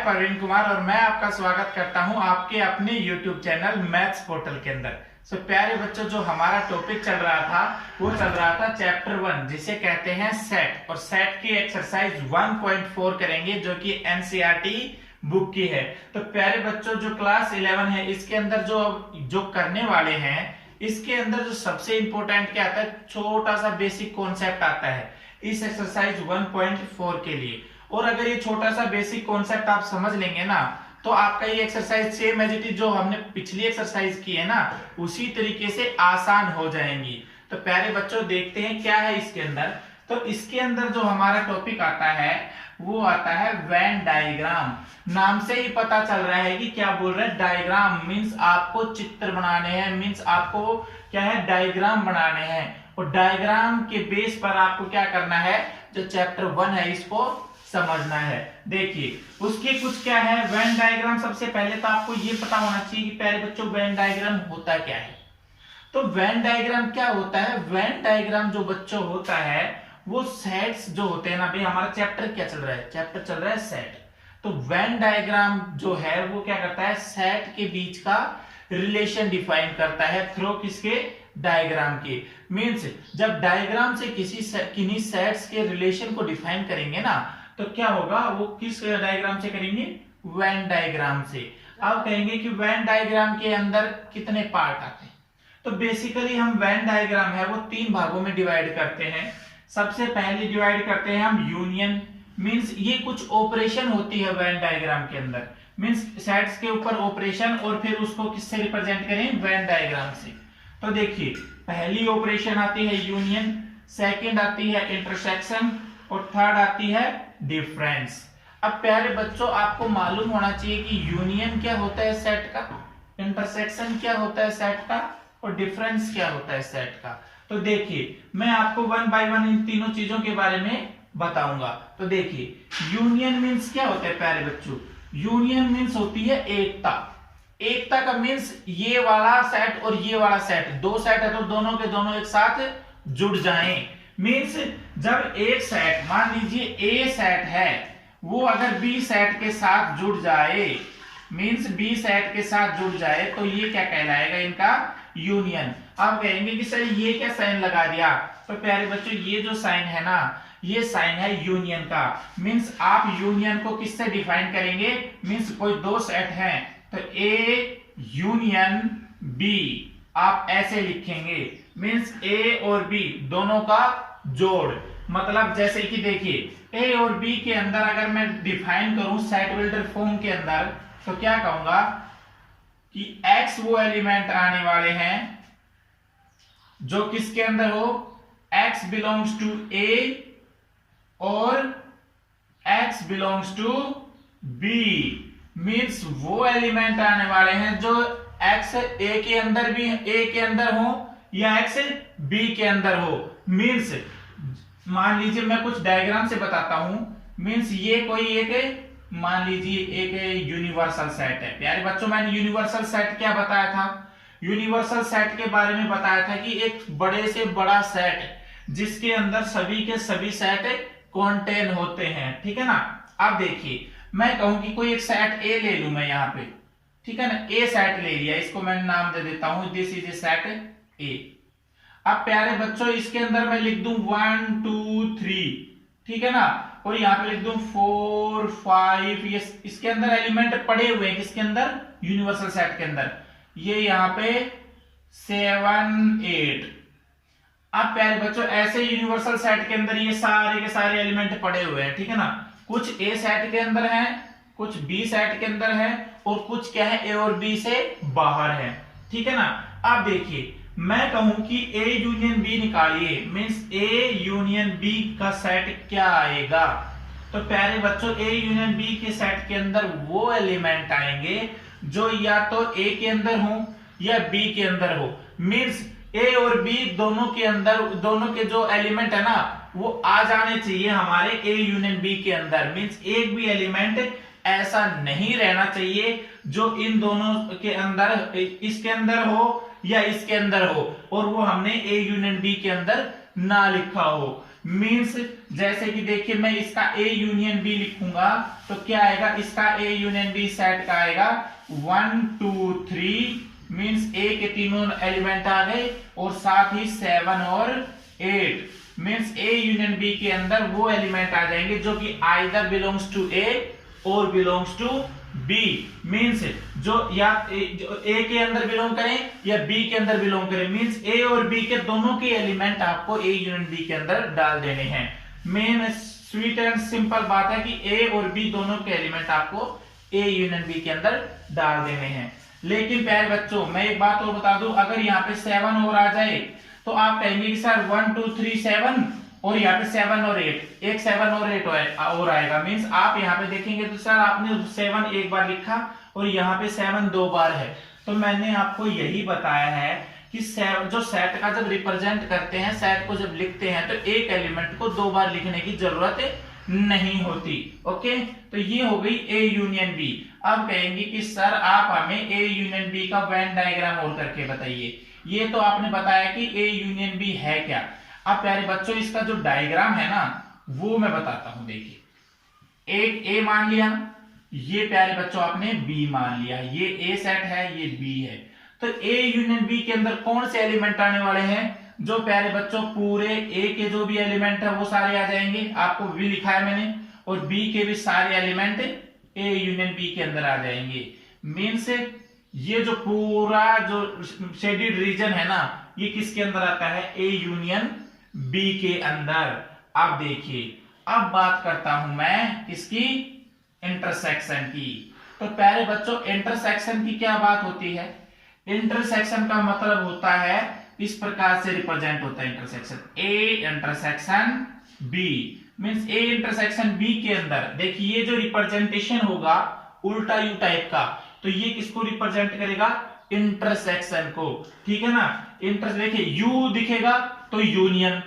प्रवीण कुमार और मैं आपका स्वागत करता हूं आपके अपने YouTube चैनल मैथ्स पोर्टल के अंदर। प्यारे बच्चों, जो हमारा टॉपिक चल रहा था वो चल रहा था चैप्टर 1 जिसे कहते हैं सेट, और सेट की एक्सरसाइज 1.4 करेंगे जो कि NCERT बुक की है। तो प्यारे बच्चों, जो क्लास 11 है इसके अंदर जो करने वाले हैं, इसके अंदर जो सबसे इंपॉर्टेंट क्या आता है, छोटा सा बेसिक कॉन्सेप्ट आता है इस एक्सरसाइज 1.4 के लिए। और अगर ये छोटा सा बेसिक कॉन्सेप्ट आप समझ लेंगे ना, तो आपका ये exercise same as it is जो हमने पिछली एक्सरसाइज की है ना, उसी तरीके से आसान हो जाएंगी। तो प्यारे बच्चों, देखते हैं क्या है इसके अंदर। तो इसके अंदर जो हमारा टॉपिक आता है वो आता है वेन डायग्राम। नाम से ही पता चल रहा है कि क्या बोल रहे हैं, डायग्राम मीन्स आपको चित्र बनाने हैं, मीन्स आपको क्या है, डायग्राम बनाने हैं। और डायग्राम के बेस पर आपको क्या करना है, जो चैप्टर 1 है इसको समझना है। देखिए उसके कुछ क्या है, वेन डायग्राम। सबसे पहले तो आपको ये पता होना चाहिए कि प्यारे बच्चों वेन डायग्राम होता क्या है। तो वेन डायग्राम क्या होता है, वेन डायग्राम जो बच्चों होता है वो सेट्स जो होते हैं ना, भाई हमारा चैप्टर क्या चल रहा है, चैप्टर चल रहा है सेट। तो वेन डायग्राम जो है वो क्या करता है, सेट के बीच का रिलेशन डिफाइन करता है थ्रू किसके, डायग्राम के। मींस जब डायग्राम से किन्हीं सेट्स के रिलेशन को डिफाइन करेंगे ना, तो क्या होगा, वो किस डायग्राम से करेंगे, वेन डायग्राम से। अब कहेंगे कि वेन डायग्राम के अंदर कितने पार्ट आते हैं। तो बेसिकली हम वेन डायग्राम है वो 3 भागों में डिवाइड करते हैं। सबसे पहले डिवाइड करते हैं हम यूनियन, मींस ये कुछ ऑपरेशन होती है वेन डायग्राम के अंदर, मींस सेट्स के ऊपर ऑपरेशन, और फिर उसको किससे रिप्रेजेंट करें, वेन डायग्राम से। तो देखिए पहली ऑपरेशन आती है यूनियन, सेकंड आती है इंटरसेक्शन, और थर्ड आती है डिफरेंस। अब प्यारे बच्चों, आपको मालूम होना चाहिए कि यूनियन क्या होता है सेट का, इंटरसेक्शन क्या होता है सेट का, और डिफरेंस क्या होता है सेट का। तो देखिए मैं आपको 1 बाय 1 इन तीनों चीजों के बारे में बताऊंगा। तो देखिए यूनियन मीन्स क्या होता है प्यारे बच्चों, यूनियन मीन्स होती है एकता। एकता का मीन्स ये वाला सेट और ये वाला सेट, 2 सेट है तो दोनों के दोनों एक साथ जुड़ जाएं। मीन्स जब एक सेट, मान लीजिए ए सेट है, वो अगर बी सेट के साथ जुड़ जाए, मीन्स बी सेट के साथ जुड़ जाए, तो ये क्या कहलाएगा, इनका यूनियन। आप कहेंगे कि सर ये क्या साइन लगा दिया, तो प्यारे बच्चों ये जो साइन है ना, ये साइन है यूनियन का। मीन्स आप यूनियन को किससे डिफाइन करेंगे, मीन्स कोई 2 सेट हैं तो ए यूनियन बी आप ऐसे लिखेंगे, मीन्स ए और बी दोनों का जोड़। मतलब जैसे कि देखिए ए और बी के अंदर अगर मैं डिफाइन करूं सेट बिल्डर फॉर्म के अंदर, तो क्या कहूंगा कि x वो एलिमेंट आने वाले हैं जो किसके अंदर हो, x बिलोंग्स टू a और x belongs to b। Means वो एलिमेंट आने वाले हैं जो x a के अंदर भी a के अंदर हो या x b के अंदर हो। मीन्स मान लीजिए मैं कुछ डायग्राम से बताता हूं। मीन्स ये कोई एक, मान लीजिए एक यूनिवर्सल सेट है। प्यारे बच्चों, मैंने यूनिवर्सल सेट क्या बताया था, यूनिवर्सल सेट के बारे में बताया था कि एक बड़े से बड़ा सेट जिसके अंदर सभी के सभी सेट कंटेन होते हैं, ठीक है ना। अब देखिए मैं कहूं कि कोई एक सेट ए ले लूं मैं यहाँ पे, ठीक है ना, ए सेट ले लिया, इसको मैं नाम दे देता हूं, दिस इज ए सेट ए। अब प्यारे बच्चों इसके अंदर मैं लिख दूं 1 2 3, ठीक है ना, और यहाँ पे लिख दूं 4 5, ये इसके अंदर एलिमेंट पड़े हुए हैं, किसके अंदर, यूनिवर्सल सेट के अंदर, ये यहाँ पे 7 8। अब प्यारे बच्चों ऐसे यूनिवर्सल सेट के अंदर ये सारे के सारे एलिमेंट पड़े हुए हैं, ठीक है ना। कुछ ए सेट के अंदर है, कुछ बी सेट के अंदर है, और कुछ क्या है, ए और बी से बाहर है, ठीक है ना। अब देखिए मैं कहूं कि ए यूनियन बी निकालिए, मींस ए यूनियन बी का सेट क्या आएगा। तो प्यारे बच्चों ए यूनियन बी के सेट के अंदर वो एलिमेंट आएंगे जो या तो ए के अंदर हो या बी के अंदर हो। मींस ए और बी दोनों के अंदर, दोनों के जो एलिमेंट है ना वो आ जाने चाहिए हमारे ए यूनियन बी के अंदर। मींस एक भी एलिमेंट ऐसा नहीं रहना चाहिए जो इन दोनों के अंदर, इसके अंदर हो या इसके अंदर हो, और वो हमने ए यूनियन बी के अंदर ना लिखा हो। मींस जैसे कि देखिए मैं इसका ए यूनियन बी लिखूंगा तो क्या आएगा, इसका ए यूनियन बी सेट का आएगा 1 2 3, मींस ए के तीनों एलिमेंट आ गए और साथ ही 7 और 8, मींस ए यूनियन बी के अंदर वो एलिमेंट आ जाएंगे जो कि आइदर बिलोंग्स टू ए और बिलोंग्स टू बी, मींस जो या ए के अंदर बिलोंग करें या बी के अंदर बिलोंग करें, मींस ए और बी के दोनों के एलिमेंट आपको ए यूनियन बी के अंदर डाल देने हैं। मेन स्वीट एंड सिंपल बात है कि ए और बी दोनों के एलिमेंट आपको ए यूनियन बी के अंदर डाल देने हैं। लेकिन प्यारे बच्चों मैं एक बात और बता दूं, अगर यहाँ पे 7 और आ जाए तो आप कहेंगे कि सर 1 2 3 7 और यहाँ पे 7 और 8, एक 7 और 8 और आएगा, मींस आप यहाँ पे देखेंगे तो सर आपने 7 एक बार लिखा और यहाँ पे 7 दो बार है। तो मैंने आपको यही बताया है कि जो सेट का जब रिप्रेजेंट करते हैं, सेट को जब लिखते हैं तो एक एलिमेंट को दो बार लिखने की जरूरत नहीं होती। ओके, तो ये हो गई ए यूनियन बी। अब कहेंगे कि सर आप हमें ए यूनियन बी का वेन डायग्राम और करके बताइए। ये तो आपने बताया कि ए यूनियन बी है क्या। अब प्यारे बच्चों इसका जो डायग्राम है ना वो मैं बताता हूं। देखिए एक ए मान लिया, ये प्यारे बच्चों आपने बी मान लिया, ये ए सेट है ये बी है। तो ए यूनियन बी के अंदर कौन से एलिमेंट आने वाले हैं, जो प्यारे बच्चों पूरे ए के जो भी एलिमेंट है वो सारे आ जाएंगे, आपको बी लिखा है मैंने, और बी के भी सारे एलिमेंट ए यूनियन बी के अंदर आ जाएंगे। मीन्स ये जो पूरा जो शेडेड रीजन है ना ये किसके अंदर आता है, ए यूनियन बी के अंदर। अब देखिए अब बात करता हूं मैं किसकी, इंटरसेक्शन की। तो प्यारे बच्चों इंटरसेक्शन की क्या बात होती है, इंटरसेक्शन का मतलब होता है इस प्रकार से रिप्रेजेंट होता है intersection, A intersection B, means A intersection B के अंदर देखिए ये जो रिप्रेजेंटेशन होगा उल्टा यू टाइप का, तो ये किसको रिप्रेजेंट करेगा, इंटरसेक्शन को, ठीक है ना। इंटर देखिए यू दिखेगा तो यूनियन,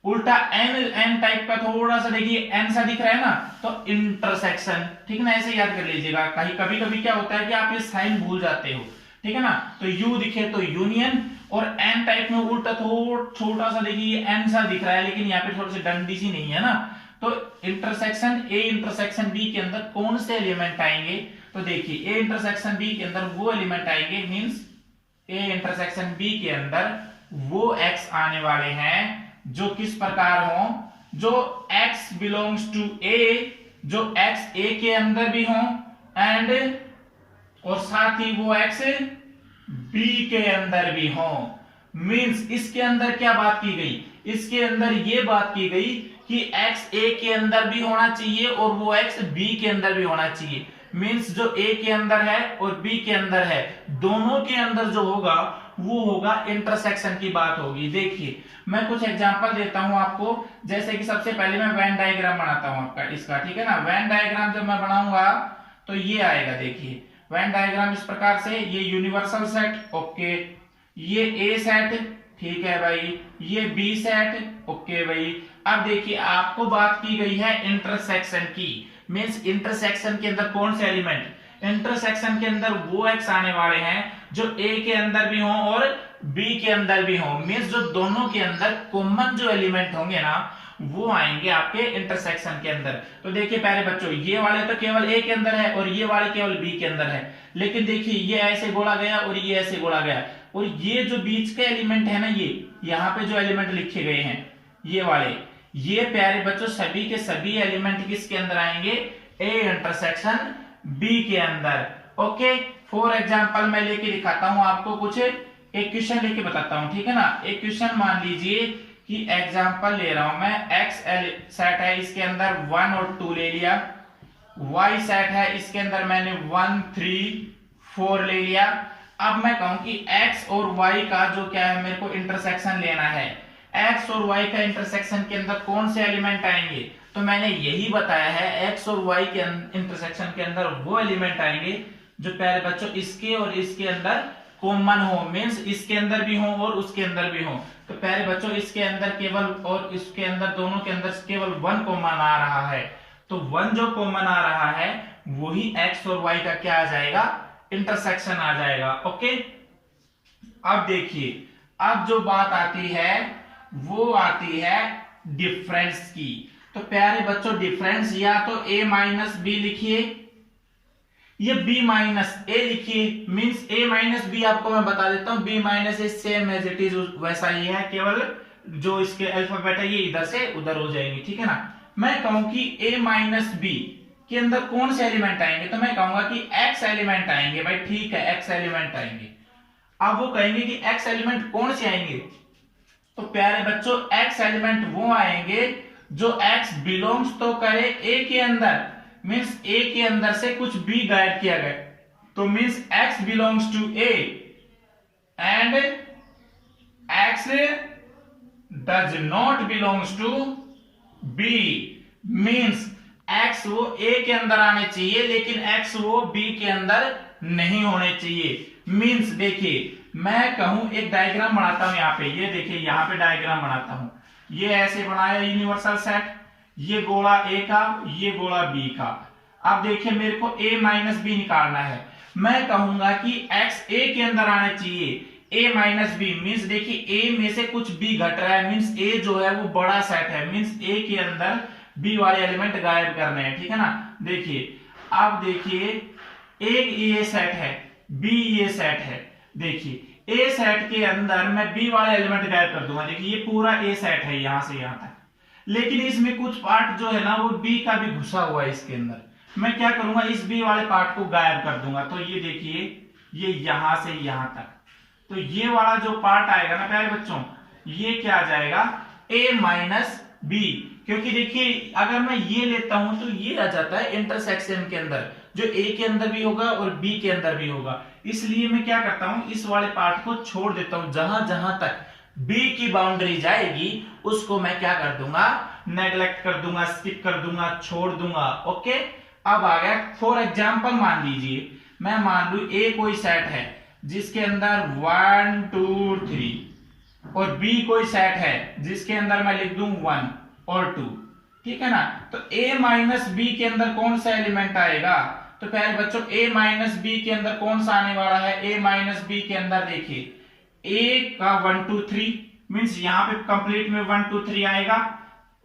उल्टा एन टाइप का थोड़ा सा देखिए एन सा दिख रहा है ना तो इंटरसेक्शन, ठीक है ना, ऐसे याद कर लीजिएगा। कहीं कभी कभी क्या होता है कि आप ये साइन भूल जाते हो, ठीक है ना। तो यू दिखे तो यूनियन, और एन टाइप में उल्टा छोटा सा देखिए एन सा दिख रहा है लेकिन यहाँ पे थोड़ी सी डंडी सी नहीं है ना। तो इंटरसेक्शन ए इंटरसेक्शन बी के अंदर कौन से एलिमेंट आएंगे, तो देखिए ए इंटरसेक्शन बी के अंदर वो एलिमेंट आएंगे, मींस ए इंटरसेक्शन बी के अंदर वो एक्स आने वाले हैं जो किस प्रकार हो, जो x बिलोंग्स टू a, जो x a के अंदर भी हो एंड और साथ ही वो x b के अंदर भी हो। मींस इसके अंदर क्या बात की गई, इसके अंदर ये बात की गई कि x a के अंदर भी होना चाहिए और वो x b के अंदर भी होना चाहिए। मींस जो a के अंदर है और b के अंदर है दोनों के अंदर जो होगा वो होगा इंटरसेक्शन की बात होगी। देखिए मैं कुछ एग्जांपल देता हूं आपको, जैसे कि सबसे पहले मैं वेन डायग्राम बनाता हूं आपका इसका, ठीक है ना। वेन डायग्राम जब मैं बनाऊंगा तो ये आएगा, देखिए वेन डायग्राम इस प्रकार से, ये यूनिवर्सल सेट, ओके, ये ए सेट, ठीक है भाई, ये बी सेट, ओके भाई। अब देखिए आपको बात की गई है इंटरसेक्शन की, मींस इंटरसेक्शन के अंदर कौन से एलिमेंट, इंटरसेक्शन के अंदर वो एक्स आने वाले हैं जो ए के अंदर भी हो और बी के अंदर भी हो, मींस जो दोनों के अंदर कॉमन जो एलिमेंट होंगे ना वो आएंगे आपके इंटरसेक्शन के अंदर। तो देखिए प्यारे बच्चों ये वाले तो केवल ए के अंदर है और ये वाले केवल बी के अंदर है, लेकिन देखिए ये ऐसे गोला गया और ये ऐसे गोला गया, और ये जो बीच के एलिमेंट है ना, ये यहाँ पे जो एलिमेंट लिखे गए हैं ये वाले, ये प्यारे बच्चों सभी के सभी एलिमेंट किसके अंदर आएंगे, ए इंटरसेक्शन बी के अंदर। ओके, फॉर एग्जांपल मैं लेके दिखाता हूं आपको, कुछ एक क्वेश्चन लेके बताता हूं, ठीक है ना। एक क्वेश्चन मान लीजिए कि एग्जांपल ले रहा हूं मैं, एक्स सेट है इसके अंदर 1 और 2 ले लिया, वाई सेट है इसके अंदर मैंने 1 3 4 ले लिया। अब मैं कहूं कि एक्स और वाई का जो क्या है मेरे को इंटरसेक्शन लेना है, एक्स और वाई का इंटरसेक्शन के अंदर कौन से एलिमेंट आएंगे, तो मैंने यही बताया है एक्स और वाई के इंटरसेक्शन के अंदर वो एलिमेंट आएंगे जो प्यारे बच्चों इसके और इसके अंदर कॉमन हो, मींस इसके अंदर भी हो और उसके अंदर भी हो। तो प्यारे बच्चों इसके अंदर केवल और इसके अंदर दोनों के अंदर केवल 1 कॉमन आ रहा है, तो 1 जो कॉमन आ रहा है वही एक्स और वाई का क्या आ जाएगा, इंटरसेक्शन आ जाएगा। ओके, अब देखिए अब जो बात आती है वो आती है डिफरेंस की। तो प्यारे बच्चों डिफरेंस या तो a माइनस बी लिखिए, ये b माइनस a लिखिए। मींस a माइनस बी आपको मैं बता देता हूं, b minus A same as it is वैसा ही है, केवल जो इसके अल्फाबेट है ये इधर से उधर हो जाएंगे, ठीक है ना। मैं कहूं कि a माइनस बी के अंदर कौन से एलिमेंट आएंगे, तो मैं कहूंगा कि x एलिमेंट आएंगे। भाई ठीक है, x एलिमेंट आएंगे। अब वो कहेंगे कि x एलिमेंट कौन से आएंगे, तो प्यारे बच्चों x एलिमेंट वो आएंगे जो x बिलोंग्स तो करे a के अंदर, मींस a के अंदर से कुछ b गायब किया गया, तो means x belongs to a and x does not belongs to b। Means x वो a के अंदर आने चाहिए लेकिन x वो b के अंदर नहीं होने चाहिए। मींस देखिए मैं कहूं, एक डायग्राम बनाता हूं यहाँ पे, ये देखिए यहाँ पे डायग्राम बनाता हूं, ये ऐसे बनाया यूनिवर्सल सेट, ये गोला a का, ये गोला b का। अब देखिए मेरे को a माइनस बी निकालना है, मैं कहूंगा कि x a के अंदर आने चाहिए, a माइनस बी। मीन्स देखिए a में से कुछ b घट रहा है, मीन्स a जो है वो बड़ा सेट है, मीन्स a के अंदर b वाले एलिमेंट गायब करने हैं, ठीक है ना। देखिए अब देखिए एक ये सेट है, b ये सेट है, देखिए a सेट के अंदर मैं b वाले एलिमेंट गायब कर दूंगा। देखिए ये पूरा a सेट है यहां से यहां तक, लेकिन इसमें कुछ पार्ट जो है ना वो b का भी घुसा हुआ है इसके अंदर। मैं क्या करूंगा, इस b वाले पार्ट को गायब कर दूंगा। तो ये देखिए ये यहां से यहां तक, तो ये वाला जो पार्ट आएगा ना प्यारे बच्चों, ये क्या आ जाएगा a माइनस बी। क्योंकि देखिए अगर मैं ये लेता हूं तो ये आ जाता है इंटरसेक्शन के अंदर, जो a के अंदर भी होगा और b के अंदर भी होगा। इसलिए मैं क्या करता हूं, इस वाले पार्ट को छोड़ देता हूं, जहां जहां तक b की बाउंड्री जाएगी उसको मैं क्या कर दूंगा, नेग्लेक्ट कर दूंगा, स्किप कर दूंगा, छोड़ दूंगा। ओके, अब आ गया फॉर एग्जाम्पल, मान लीजिए मैं मान लू a कोई सेट है जिसके अंदर 1 2 3 और b कोई सेट है जिसके अंदर मैं लिख दूं 1 और 2, ठीक है ना। तो a माइनस बी के अंदर कौन सा एलिमेंट आएगा, तो प्यारे बच्चों a माइनस बी के अंदर कौन सा आने वाला है, a माइनस बी के अंदर देखिए a का 1 2 3, मींस यहां पे कंप्लीट में 1 2 3 आएगा,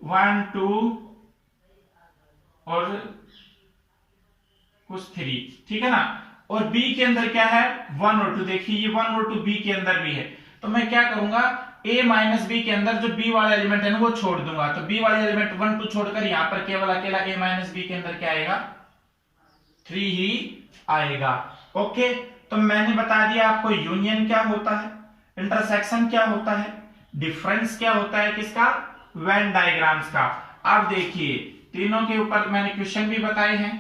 1 2 और कुछ 3, ठीक है ना। और b के अंदर क्या है 1 और 2, देखिए ये 1 और 2 b के अंदर भी है। तो मैं क्या करूंगा, a माइनस बी के अंदर जो b वाला एलिमेंट है ना वो छोड़ दूंगा। तो b वाले एलिमेंट 1 2 छोड़कर यहां पर केवल अकेला a माइनस बी के अंदर क्या आएगा 3 ही आएगा। ओके, तो मैंने बता दिया आपको यूनियन क्या होता है, इंटरसेक्शन क्या होता है, डिफरेंस क्या होता है किसका, वेन डायग्राम्स का। अब देखिए तीनों के ऊपर मैंने क्वेश्चन भी बताए हैं।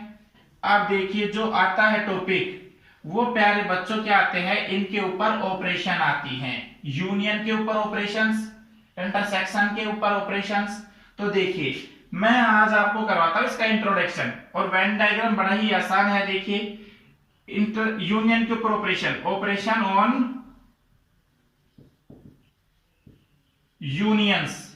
अब देखिए जो आता है टॉपिक वो प्यारे बच्चों क्या आते हैं, इनके ऊपर ऑपरेशन आती हैं, यूनियन के ऊपर ऑपरेशंस, इंटरसेक्शन के ऊपर ऑपरेशंस। तो देखिए मैं आज आपको करवाता हूं इसका इंट्रोडक्शन, और वेन डायग्राम बड़ा ही आसान है। देखिए यूनियन के ऊपर ऑपरेशन, ऑपरेशन ऑन यूनियंस।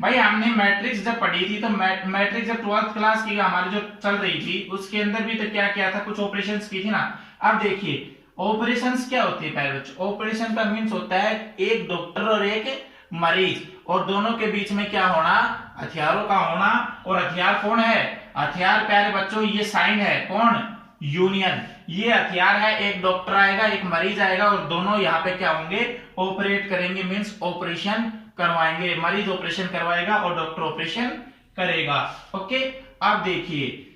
भाई हमने मैट्रिक्स जब पढ़ी थी तो मैट्रिक्स जब 12th क्लास की हमारी जो चल रही थी उसके अंदर भी तो क्या किया था, कुछ ऑपरेशंस की थी ना। अब देखिए ऑपरेशंस क्या होती है पहले बच्चों, ऑपरेशन का मींस होता है एक डॉक्टर और एक मरीज, और दोनों के बीच में क्या होना, हथियारों का होना। और हथियार कौन है, हथियार प्यारे बच्चों ये साइन है, कौन, यूनियन। ये हथियार है, एक डॉक्टर आएगा एक मरीज आएगा और दोनों यहाँ पे क्या होंगे, ऑपरेट करेंगे, मींस ऑपरेशन करवाएंगे। मरीज ऑपरेशन करवाएगा और डॉक्टर ऑपरेशन करेगा। ओके, अब देखिए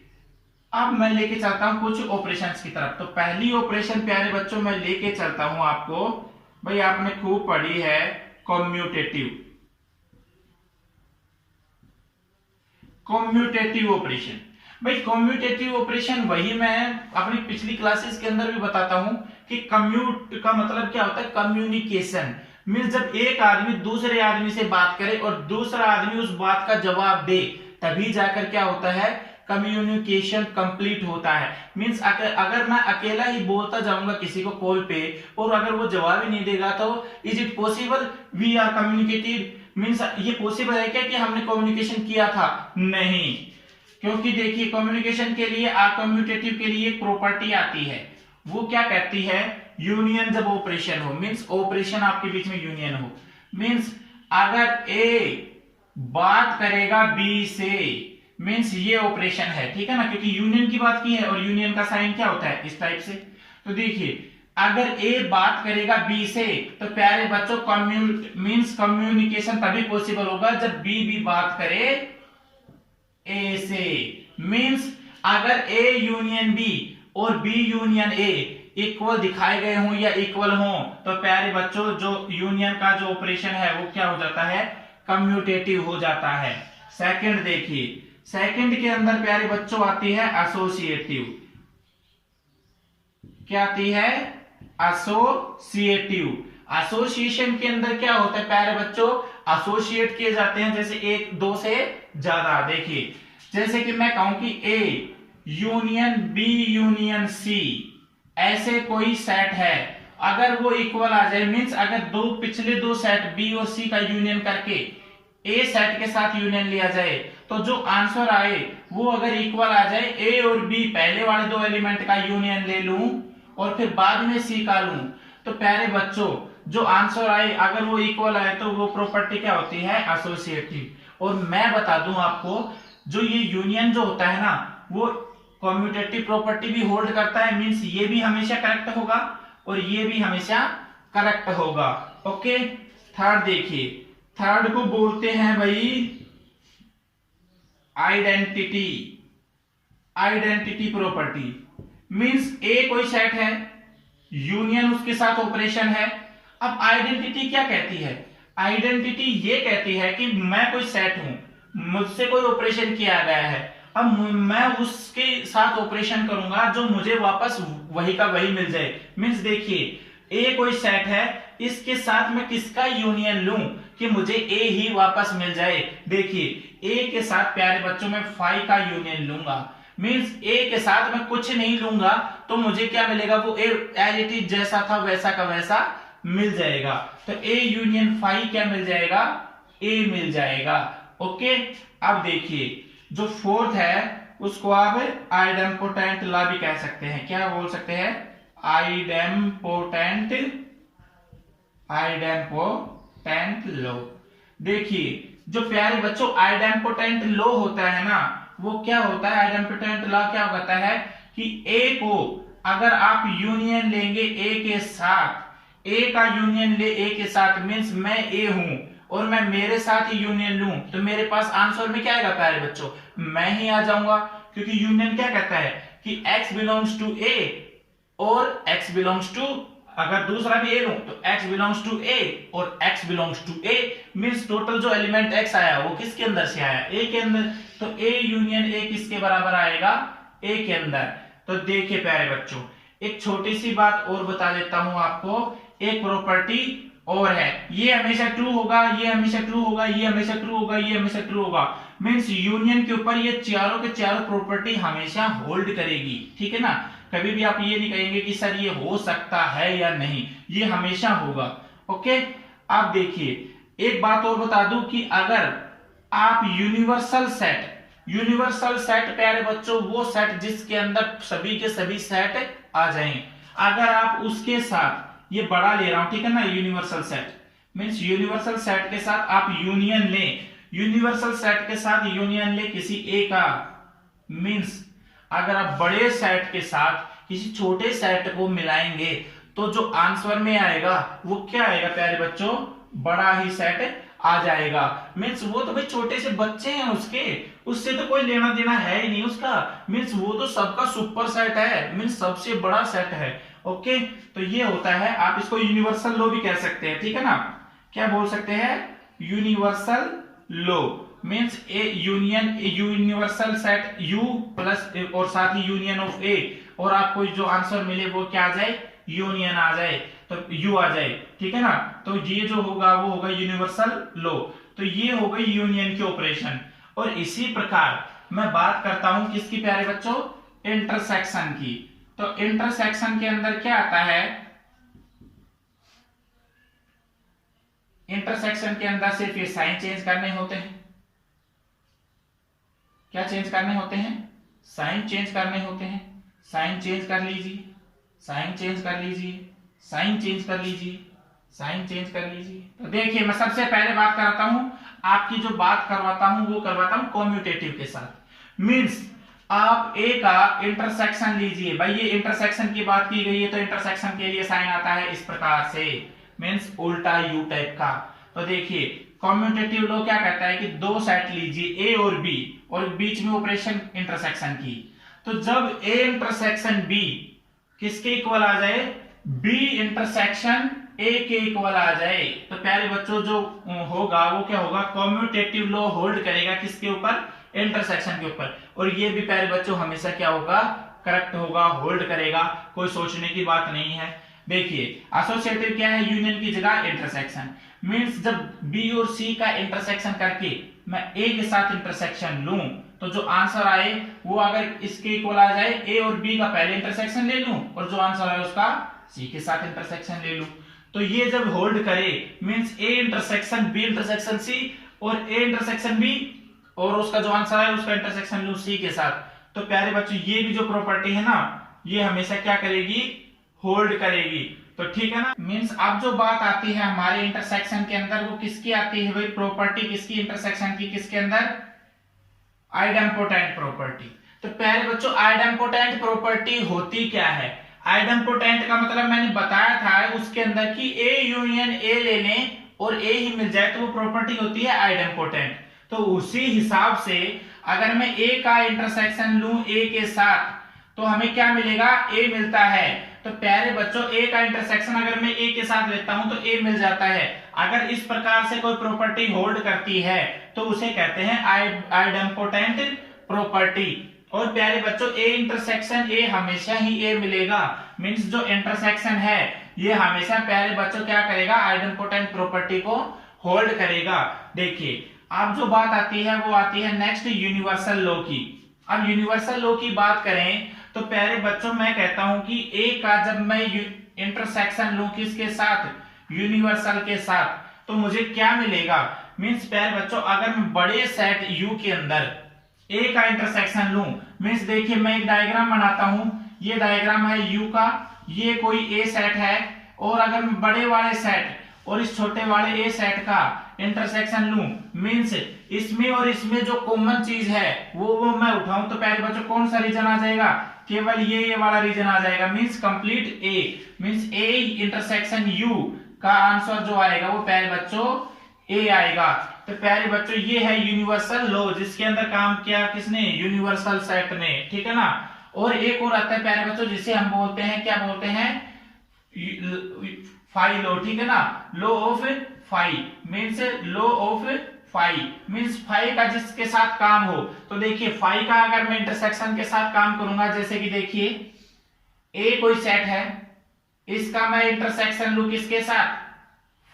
अब मैं लेके चलता हूं कुछ ऑपरेशंस की तरफ। तो पहली ऑपरेशन प्यारे बच्चों मैं लेके चलता हूं आपको, भाई आपने खूब पढ़ी है कम्यूटेटिव, कम्यूटेटिव ऑपरेशन। भाई कम्यूटेटिव ऑपरेशन वही मैं अपनी पिछली क्लासेस के अंदर भी बताता हूं कि कम्यूट का मतलब क्या होता है, कम्युनिकेशन। मीन्स जब एक आदमी दूसरे आदमी से बात करे और दूसरा आदमी उस बात का जवाब दे तभी जाकर क्या होता है, कम्युनिकेशन कंप्लीट होता है। मीन्स अगर मैं अकेला ही बोलता जाऊंगा किसी को कॉल पे और अगर वो जवाब ही नहीं देगा तो is it possible we are communicated, means ये पॉसिबल है क्या कि हमने कम्युनिकेशन किया था, नहीं। क्योंकि देखिए कम्युनिकेशन के लिए कम्यूटेटिव के लिए एक प्रॉपर्टी आती है, वो क्या कहती है, यूनियन जब ऑपरेशन हो, मींस ऑपरेशन आपके बीच में यूनियन हो, मींस अगर ए बात करेगा बी से, मीन्स ये ऑपरेशन है, ठीक है ना, क्योंकि यूनियन की बात की है और यूनियन का साइन क्या होता है, इस टाइप से। तो देखिए अगर ए बात करेगा बी से, तो प्यारे बच्चों मीन्स कम्युनिकेशन तभी पॉसिबल होगा जब बी भी बात करे ए से। मीन्स अगर ए यूनियन बी और बी यूनियन ए इक्वल दिखाए गए हों या इक्वल हों, तो प्यारे बच्चों जो यूनियन का जो ऑपरेशन है वो क्या हो जाता है, कम्यूटेटिव हो जाता है। सेकंड देखिए, सेकंड के अंदर प्यारे बच्चों आती है एसोसिएटिव। क्या आती है, एसोसिएटिव। एसोसिएशन के अंदर क्या होता है प्यारे बच्चों, एसोसिएट किए जाते हैं जैसे एक दो से ज्यादा। देखिए जैसे कि मैं कहूं कि A union B union C, ऐसे कोई सेट है, अगर वो इक्वल आ जाए, मींस अगर पिछले दो सेट बी और सी का यूनियन करके ए सेट के साथ यूनियन लिया जाए, तो जो आंसर आए वो अगर इक्वल आ जाए, ए और बी पहले वाले दो एलिमेंट का यूनियन ले लूं और फिर बाद में सी का लूं, तो प्यारे बच्चों जो आंसर आए अगर वो इक्वल आए तो वो प्रॉपर्टी क्या होती है, एसोसिएटिव। और मैं बता दूं आपको, जो ये यूनियन जो होता है ना वो कम्यूटेटिव प्रॉपर्टी भी होल्ड करता है, मींस ये भी हमेशा करेक्ट होगा और ये भी हमेशा करेक्ट होगा। ओके, थर्ड देखिए, थर्ड को बोलते हैं भाई आइडेंटिटी। आइडेंटिटी प्रॉपर्टी मींस ए कोई सेट है, यूनियन उसके साथ ऑपरेशन है। अब आइडेंटिटी क्या कहती है, आइडेंटिटी ये कहती है कि मैं कोई सेट हूं, मुझसे कोई ऑपरेशन किया गया है, अब मैं उसके साथ ऑपरेशन करूंगा जो मुझे वापस वही का वही मिल जाए। मींस देखिए ए कोई सेट है, इसके साथ मैं किसका यूनियन लूं कि मुझे ए ही वापस मिल जाए। देखिए ए के साथ प्यारे बच्चों में फाइव का यूनियन लूंगा, मींस ए के साथ मैं कुछ नहीं लूंगा तो मुझे क्या मिलेगा, वो ए एज इट इज जैसा था वैसा का वैसा मिल जाएगा। तो ए यूनियन फाइव क्या मिल जाएगा, ए मिल जाएगा। ओके, अब देखिए जो फोर्थ है उसको आप आइडेम्पोटेंट लॉ भी कह सकते हैं। क्या बोल सकते हैं, आइडेम्पोटेंट लॉ। देखिए जो प्यारे बच्चों आइडेम्पोटेंट लॉ होता है ना, वो क्या होता है, आइडेम्पोटेंट लॉ क्या होता है कि ए को अगर आप यूनियन लेंगे ए के साथ, ए का यूनियन ले ए के साथ, मींस मैं ए हूं और मैं मेरे साथ ही यूनियन लूं, तो मेरे पास आंसर में क्या आएगा प्यारे बच्चों, मैं ही आ जाऊंगा, क्योंकि यूनियन क्या कहता है कि x बिलोंग्स टू ए और x बिलोंग्स टू, अगर दूसरा भी ए लूं तो x बिलोंग्स टू ए और x belongs to A, means total जो एलिमेंट x आया वो किसके अंदर से आया, ए के अंदर। तो ए यूनियन ए किसके बराबर आएगा, ए के अंदर। तो देखिए प्यारे बच्चों एक छोटी सी बात और बता देता हूं आपको, एक प्रॉपर्टी और है, ये हमेशा ट्रू होगा, ये हमेशा ट्रू होगा, ये हमेशा ट्रू होगा, ये हमेशा ट्रू होगा, मींस यूनियन के ऊपर ये चारों के चारों प्रॉपर्टी हमेशा होल्ड करेगी, ठीक है ना। कभी भी आप ये नहीं कहेंगे कि सर ये हो सकता है या नहीं, ये हमेशा होगा। ओके, आप देखिए एक बात और बता दूं कि अगर आप यूनिवर्सल सेट प्यारे बच्चों वो सेट जिसके अंदर सभी के सभी सेट आ जाएं, अगर आप उसके साथ ये बड़ा ले रहा हूं, ठीक है ना, universal set means universal set के साथ आप यूनियन ले, यूनिवर्सल सेट के साथ यूनियन ले किसी ए का, मींस अगर आप बड़े सेट के साथ किसी छोटे सेट को मिलाएंगे तो जो आंसर में आएगा वो क्या आएगा प्यारे बच्चों, बड़ा ही सेट आ जाएगा। मींस वो तो भाई छोटे से बच्चे हैं उससे तो कोई लेना देना है ही नहीं उसका, मींस वो तो सबका सुपर सेट है, मींस सबसे बड़ा सेट है। ओके, तो ये होता है, आप इसको यूनिवर्सल लॉ भी कह सकते हैं, ठीक है ना। क्या बोल सकते हैं, universal law means A union, universal set you plus और साथ ही यूनियन ऑफ ए, और आपको जो आंसर मिले वो क्या आ जाए, यूनियन आ जाए, तो यू आ जाए, ठीक है ना। तो ये जो होगा वो होगा यूनिवर्सल लॉ। तो ये हो गई यूनियन की ऑपरेशन। और इसी प्रकार मैं बात करता हूं किसकी प्यारे बच्चों, इंटरसेक्शन की। तो इंटरसेक्शन के अंदर क्या आता है, इंटरसेक्शन के अंदर सिर्फ ये साइन चेंज करने होते हैं। क्या चेंज करने होते हैं, साइन चेंज करने होते हैं। साइन चेंज कर लीजिए, साइन चेंज कर लीजिए, साइन चेंज कर लीजिए, साइन चेंज कर लीजिए। तो देखिए मैं सबसे पहले बात करता हूं, आपकी जो बात करवाता हूं वो करवाता हूं कॉम्यूटेटिव के साथ। मींस आप ए का इंटरसेक्शन लीजिए, भाई ये इंटरसेक्शन की बात की गई है तो इंटरसेक्शन के लिए साइन आता है इस प्रकार से, मींस उल्टा यू टाइप का। तो देखिए कॉम्यूटेटिव लॉ क्या कहता है कि दो सेट लीजिए ए और बी और बीच में ऑपरेशन इंटरसेक्शन की। तो जब ए इंटरसेक्शन बी किसके इक्वल आ जाए, बी इंटरसेक्शन ए के इक्वल आ जाए, तो प्यारे बच्चों जो होगा वो क्या होगा, कॉम्यूटेटिव लॉ होल्ड करेगा किसके ऊपर, इंटरसेक्शन के ऊपर। और ये भी प्यारे बच्चों हमेशा क्या होगा, करेक्ट होगा, होल्ड करेगा, कोई सोचने की बात नहीं है। देखिए एसोसिएटिव क्या है, यूनियन की जगह इंटरसेक्शन। मींस जब बी और सी का इंटरसेक्शन करके मैं ए के साथ इंटरसेक्शन लूं तो जो आंसर आए वो अगर इसके इक्वल आ जाए, ए और बी का पहले इंटरसेक्शन ले लूं और जो आंसर आए उसका सी के साथ इंटरसेक्शन ले लूं। तो ये जब होल्ड करे means A intersection B intersection C और ए इंटरसेक्शन बी और उसका जो आंसर है उसका इंटरसेक्शन लूं सी के साथ, तो प्यारे बच्चों ये भी जो प्रॉपर्टी है ना ये हमेशा क्या करेगी, होल्ड करेगी। तो ठीक है ना। मींस अब जो बात आती है हमारे इंटरसेक्शन के अंदर वो किसकी आती है भाई, प्रॉपर्टी किसकी, इंटरसेक्शन की, किसके अंदर, आइडेम्पोटेंट प्रॉपर्टी। तो प्यारे बच्चों आइडेम्पोटेंट प्रॉपर्टी होती क्या है, आइडेम्पोटेंट का मतलब मैंने बताया था उसके अंदर कि ए यूनियन ए ले लें और ए ही मिल जाए तो वो प्रॉपर्टी होती है आइडेम्पोटेंट। तो उसी हिसाब से अगर मैं ए का इंटरसेक्शन लूं ए के साथ तो हमें क्या मिलेगा, ए मिलता है। तो प्यारे बच्चों ए का इंटरसेक्शन अगर मैं ए के साथ लेता हूं तो ए मिल जाता है। अगर इस प्रकार से कोई प्रॉपर्टी होल्ड करती है तो उसे कहते हैं आइडेम्पोटेंट प्रॉपर्टी। और प्यारे बच्चों ए इंटरसेक्शन ए हमेशा ही ए मिलेगा, मींस जो इंटरसेक्शन है ये हमेशा प्यारे बच्चों क्या करेगा, आइडेम्पोटेंट प्रॉपर्टी को होल्ड करेगा। देखिए अब जो बात आती है वो आती है नेक्स्ट यूनिवर्सल लॉ की। अब यूनिवर्सल लॉ की बात करें तो प्यारे बच्चों मैं कहता हूं कि ए का जब मैं इंटरसेक्शन लूं किसके साथ, यूनिवर्सल के साथ, तो मुझे क्या मिलेगा, मींस प्यारे बच्चों अगर मैं बड़े सेट यू के अंदर ए का इंटरसेक्शन लूं, मींस देखिए मैं एक डायग्राम बनाता हूं, ये डायग्राम है यू का, ये कोई ए सेट है और अगर मैं बड़े वाले सेट और इस छोटे वाले ए सेट का इंटरसेक्शन लूं, मींस इसमें और इसमें जो कॉमन चीज है वो मैं उठाऊं तो प्यारे बच्चों कौन सा रीजन आ जाएगा, केवल ये वाला रीजन आ जाएगा, means complete A, means A intersection you का आंसर जो आएगा वो प्यारे बच्चों ए आएगा। तो प्यारे बच्चों ये है यूनिवर्सल लॉ जिसके अंदर काम किया किसने, यूनिवर्सल सेट ने, ठीक है ना। और एक और आता है प्यारे बच्चों जिसे हम बोलते हैं, क्या बोलते हैं, फाई लॉ, ठीक है ना, law of phi, means law of phi, means phi का जिसके साथ काम हो। तो देखिए फाई का अगर मैं इंटरसेक्शन के साथ काम करूंगा, जैसे कि देखिए ए कोई सेट है, इसका मैं इंटरसेक्शन लूं किसके साथ,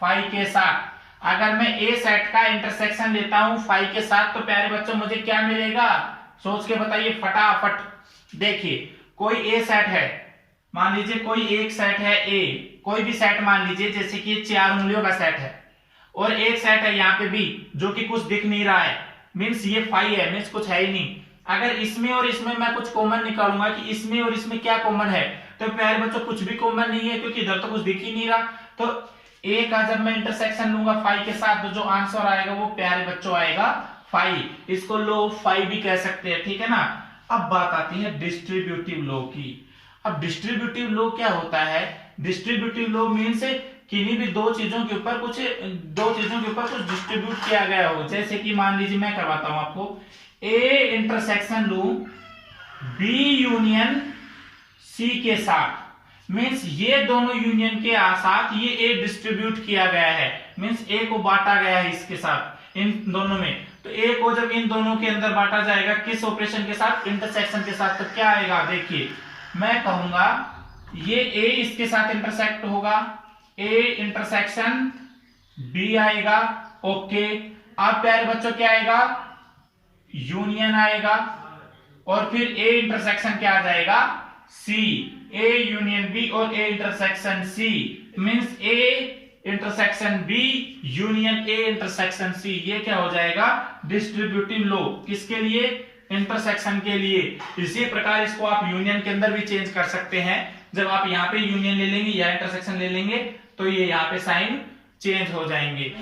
फाई के साथ। अगर मैं ए सेट का इंटरसेक्शन लेता हूं फाई के साथ तो प्यारे बच्चों मुझे क्या मिलेगा, सोच के बताइए फटाफट। देखिए कोई ए सेट है, मान लीजिए कोई एक सेट है ए, कोई भी सेट मान लीजिए जैसे कि 4 उंगलियों का सेट है और एक सेट है यहाँ पे बी जो कि कुछ दिख नहीं रहा है, मींस ये फाई है, मींस कुछ है ही नहीं। अगर इसमें और इसमें मैं कुछ कॉमन निकालूंगा कि इसमें और इसमें क्या कॉमन है, तो प्यारे बच्चों कुछ भी कॉमन नहीं है क्योंकि इधर तो कुछ दिख ही नहीं रहा। तो ए का जब मैं इंटरसेक्शन लूंगा फाई के साथ तो जो आंसर आएगा वो प्यारे बच्चों आएगा फाई, इसको लो फाई भी कह सकते हैं, ठीक है ना। अब बात आती है डिस्ट्रीब्यूटिव लॉ की। अब डिस्ट्रीब्यूटिव लॉ क्या होता है, डिस्ट्रीब्यूटिव लॉ मींस किन्हीं भी दो चीजों के ऊपर कुछ डिस्ट्रीब्यूट किया गया हो। जैसे कि मान लीजिए मैं करवाता हूं आपको, ए इंटरसेक्शन लूं बी यूनियन सी के साथ, मींस ये दोनों यूनियन के साथ ये ए डिस्ट्रीब्यूट किया गया है, मींस ए को बांटा गया है इसके साथ, इन दोनों में। तो ए को जब इन दोनों के अंदर बांटा जाएगा किस ऑपरेशन के साथ, इंटरसेक्शन के साथ, तो क्या आएगा, देखिए मैं कहूंगा ये ए इसके साथ इंटरसेक्ट होगा, ए इंटरसेक्शन बी आएगा, ओके। अब प्यारे बच्चों क्या आएगा, यूनियन आएगा और फिर ए इंटरसेक्शन क्या आ जाएगा, सी, ए यूनियन बी और A intersection C, means A intersection B union A intersection C, ये क्या हो जाएगा, डिस्ट्रीब्यूटिव लॉ, किसके लिए, इंटरसेक्शन के लिए। इसी प्रकार इसको आप यूनियन के अंदर भी चेंज कर सकते हैं, जब आप यहाँ पे यूनियन ले लेंगे या इंटरसेक्शन ले लेंगे तो ये यहाँ पे साइन चेंज हो जाएंगे।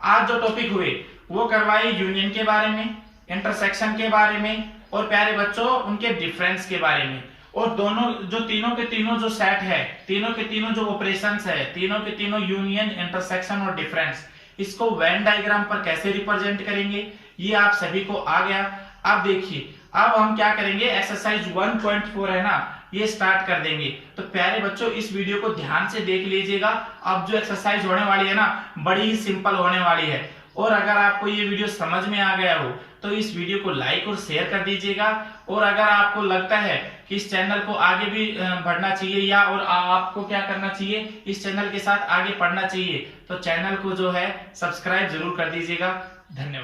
आज जो टॉपिक हुए वो करवाए यूनियन के बारे में, इंटरसेक्शन के बारे में और प्यारे बच्चों उनके डिफरेंस के बारे में। और दोनों जो तीनों के तीनों जो सेट है, तीनों के तीनों जो ऑपरेशंस है, तीनों के तीनों यूनियन, इंटरसेक्शन और डिफरेंस, इसको वेन डायग्राम पर कैसे रिप्रेजेंट करेंगे ये आप सभी को आ गया। अब देखिए अब हम क्या करेंगे, एक्सरसाइज 1.4 है ना, ये स्टार्ट कर देंगे। तो प्यारे बच्चों इस वीडियो को ध्यान से देख लीजिएगा। अब जो एक्सरसाइज होने वाली है ना, बड़ी ही सिंपल होने वाली है। और अगर आपको ये वीडियो समझ में आ गया हो तो इस वीडियो को लाइक और शेयर कर दीजिएगा। और अगर आपको लगता है कि इस चैनल को आगे भी बढ़ना चाहिए या और आपको क्या करना चाहिए, इस चैनल के साथ आगे पढ़ना चाहिए, तो चैनल को जो है सब्सक्राइब जरूर कर दीजिएगा। धन्यवाद।